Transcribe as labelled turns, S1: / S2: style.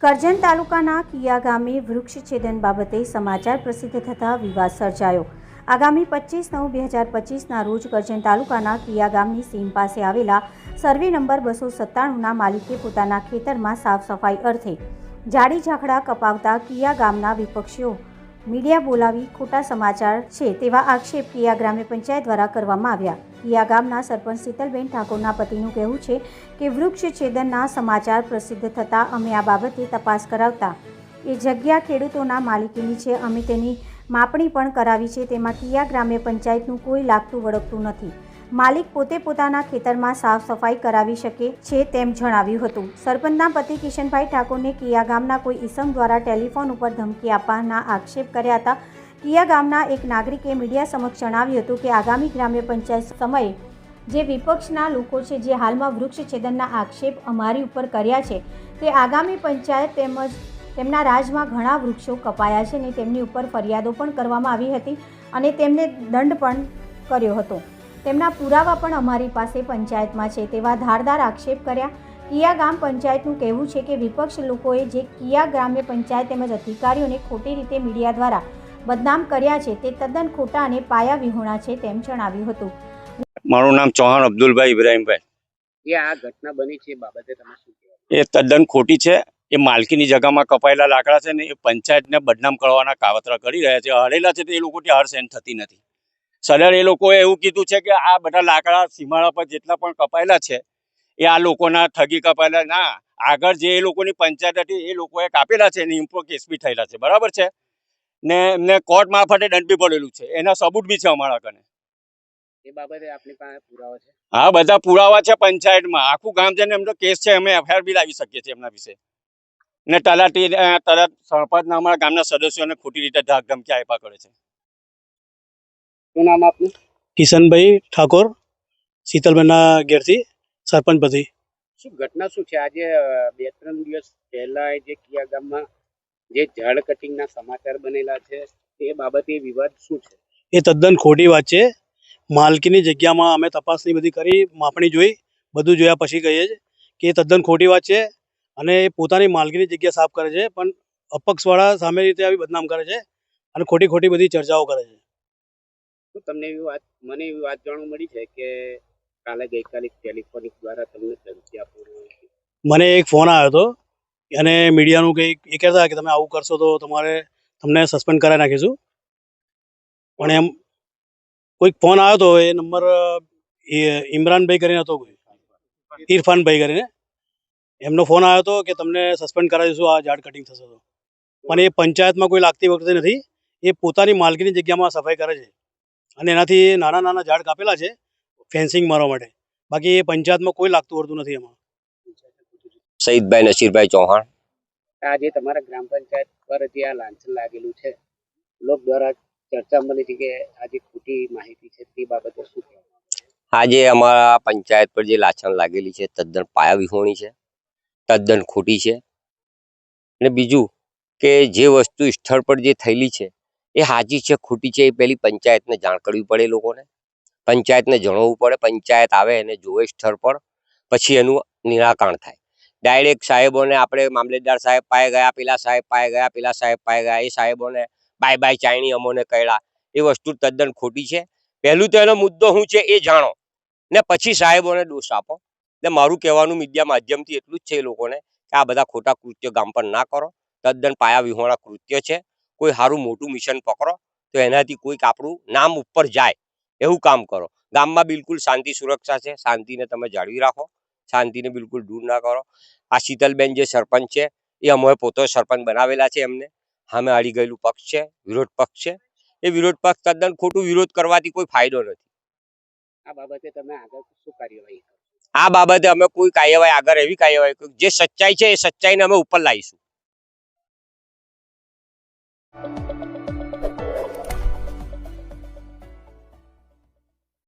S1: કરજણ તાલુકાના કિયા ગામે વૃક્ષછેદન બાબતે સમાચાર પ્રસિદ્ધ થતાં વિવાદ સર્જાયો। આગામી 25/9/2025ના રોજ કરજણ તાલુકાના કિયા ગામની સીમ પાસે આવેલા સર્વે નંબર 297ના માલિકે પોતાના ખેતરમાં સાફ સફાઈ અર્થે ઝાડી ઝાકડા કપાવતા કિયા ગામના વિપક્ષીઓ મીડિયા બોલાવી ખોટા સમાચાર છે તેવા આક્ષેપ કિયા ગ્રામ્ય પંચાયત દ્વારા કરવામાં આવ્યા। કિયા ગામના સરપંચ શીતલબેન ઠાકોરના પતિનું કહેવું છે કે વૃક્ષછેદનના સમાચાર પ્રસિદ્ધ થતાં અમે આ બાબતે તપાસ કરાવતા એ જગ્યા ખેડૂતોના માલિકીની છે, અમે તેની માપણી પણ કરાવી છે, તેમાં કિયા ગ્રામ્ય પંચાયતનું કોઈ લાગતું વળગતું નથી। માલિક પોતે પોતાના ખેતરમાં સાફ સફાઈ કરાવી શકે છે તેમ જણાવ્યું હતું। સરપંચના પતિ કિશનભાઈ ઠાકોરને કિયા ગામના કોઈ ઈસમ દ્વારા ટેલિફોન ઉપર ધમકી આપવાના આક્ષેપ કર્યા હતા। કિયા ગામના એક નાગરિકે મીડિયા સમક્ષ જણાવ્યું હતું કે આગામી ગ્રામ્ય પંચાયત સમયે જે વિપક્ષના લોકો છે જે હાલમાં વૃક્ષછેદનના આક્ષેપ અમારી ઉપર કર્યા છે તે આગામી પંચાયત તેમજ તેમના રાજમાં ઘણા વૃક્ષો કપાયા છે અને તેમની ઉપર ફરિયાદો પણ કરવામાં આવી હતી અને તેમને દંડ પણ કર્યો હતો। તેમના પુરાવા પણ અમારી પાસે પંચાયતમાં છે તેવા ધારદાર આક્ષેપ કર્યા। કિયા ગામ પંચાયતનું કહેવું છે કે વિપક્ષ લોકોએ જે કિયા ગ્રામ્ય પંચાયત તેમજ અધિકારીઓને ખોટી રીતે મીડિયા દ્વારા બદનામ કર્યા છે તે તદ્દન ખોટા અને પાયા વિહોણા છે તેમ જણાવ્યું હતું।
S2: મારું નામ ચૌહાણ અબ્દુલભાઈ ઇબ્રાહીમભાઈ।
S3: આ ઘટના બની છે બાબતે તમે શું કહેવા?
S2: એ તદ્દન ખોટી છે। એ માલકીની જગામાં કપાયેલા લાકડા છે ને એ પંચાયતને બદનામ કરવાના કાવતરા કરી રહ્યા છે। હરેલા છે તો એ લોકોથી હરસેન થતી નથી। સદર એ લોકોએ એવું કીધું છે કે આ બધા લાકડા સીમાડા પર જેટલા પણ કપાયેલા છે એ આ લોકોના ઠગી કપાયેલા ના, આગળ જે એ લોકોની પંચાયત હતી એ લોકોએ કાપેલા છે ને ઇમ્પો કેસ બી થયેલા છે, બરાબર છે ને એમને કોર્ટ મારફતે દંડ બી પડેલું છે, એના સબૂત બી છે અમારા કને।
S3: એ બાબતે આપની પાસે પુરાવા છે?
S2: હા, બધા પુરાવા છે પંચાયતમાં, આખું ગામ છે ને એમનો કેસ છે, અમે એફઆઈઆર બી લાવી શકીએ છીએ એમના વિશે। ને તલાટી તરત સરપંચના અમારા ગામના સદસ્યોને ખોટી રીતે ધાક ધમકી આપ્યા કરે છે।
S3: શું નામ આપનું?
S4: કિશનભાઈ ઠાકોર, શીતલબેનના ઘેરથી સરપંચ પતિ।
S3: શું ઘટના શું છે? આજે 2-3 દિવસ પહેલા જે કિયા ગામમાં જે ઝાડ કટિંગના સમાચાર બનેલા છે તે બાબતે વિવાદ શું છે?
S4: એ તદ્દન ખોટી વાત છે। માલકીની જગ્યામાં અમે તપાસની બધી કરી, માપણી જોઈ, બધું જોયા પછી કહીએ છીએ કે એ તદ્દન ખોટી વાત છે અને એ પોતાની માલકીની જગ્યા સાફ કરે છે પણ અપક્ષવાળા સામે રીતે આવી બદનામ કરે છે અને ખોટી ખોટી બધી ચર્ચાઓ કરે છે।
S3: શું તમને મને એવી વાત જાણવા મળી છે કે ગઈકાલે ટેલિફોનિક દ્વારા તમને ધમકી આપવામાં આવી હતી?
S4: મને એક ફોન આવ્યો હતો અને મીડિયાનું કંઈક એ કહેતા કે તમે આવું કરશો તો તમને સસ્પેન્ડ કરાવી નાખીશું, પણ એમ કોઈક ફોન આવ્યો હતો, એ નંબર ઇમરાનભાઈ કરીને હતો, ઇરફાનભાઈ કરીને એમનો ફોન આવ્યો હતો કે તમને સસ્પેન્ડ કરાવી દઈશું આ ઝાડ કટિંગ થશે તો, પણ એ પંચાયતમાં કોઈ લાગતી વખતે નથી, એ પોતાની માલકીની જગ્યામાં સફાઈ કરે છે અને એનાથી નાના નાના ઝાડ કાપેલા છે ફેન્સિંગ મારવા માટે, બાકી એ પંચાયતમાં કોઈ લાગતું વળતું નથી એમાં।
S5: સઈદભાઈ નસીરભાઈ ચૌહાણ।
S3: આજે તમારા ગ્રામ પંચાયત પર જે આ લાંછન લાગેલું છે, લોક દ્વારા ચર્ચા મળી છે કે આજે ખોટી માહિતી છે તે બાબતે શું કહેવા?
S5: આજે અમારા પંચાયત પર જે લાછન લાગેલી છે તદ્દન પાયા વિહોણી છે, તદ્દન ખોટી છે। અને બીજું કે જે વસ્તુ સ્થળ પર જે થયેલી છે એ સાચી છે ખોટી છે એ પહેલી પંચાયતને જાણ કરવી પડે, લોકોને પંચાયતને જણાવવું પડે, પંચાયત આવે અને જોવે સ્થળ પર, પછી એનું નિરાકરણ થાય। ડાયરેક્ટ સાહેબોને આપણે મામલેદાર સાહેબ પાએ ગયા, પેલા સાહેબ પાએ ગયા, પેલા સાહેબ પાએ ગયા, એ સાહેબોને બાય બાય ચાયણી અમોને કહ્યા, એ વસ્તુ તદ્દન ખોટી છે। પહેલું તો એનો મુદ્દો શું છે એ જાણો ને પછી સાહેબોને દોષ આપો। ને મારું કહેવાનું મીડિયા માધ્યમથી એટલું જ છે એ લોકોને કે આ બધા ખોટા કૃત્યો ગામ પર ના કરો, તદ્દન પાયા વિહોણા કૃત્ય છે। કોઈ સારું મોટું મિશન પકડો તો એનાથી કોઈક આપણું નામ ઉપર જાય એવું કામ કરો। ગામમાં બિલકુલ શાંતિ સુરક્ષા છે, શાંતિને તમે જાળવી રાખો, શાંતિને બિલકુલ દૂર ના કરો। આ શીતલબેન જે સરપંચ છે એ અમે પોતે સરપંચ બનાવેલા છે, એમને સામે હારી ગયેલું પક્ષ છે, વિરોધ પક્ષ છે, એ વિરોધ પક્ષ તદ્દન ખોટું, વિરોધ કરવાથી કોઈ ફાયદો નથી।
S3: આ બાબતે તમે આગળ શું કાર્યવાહી કરો?
S5: આ બાબતે અમે કોઈ કાર્યવાહી આગળ એવી કાર્યવાહી જે સચ્ચાઈ છે એ સચ્ચાઈને અમે ઉપર લાવીશું।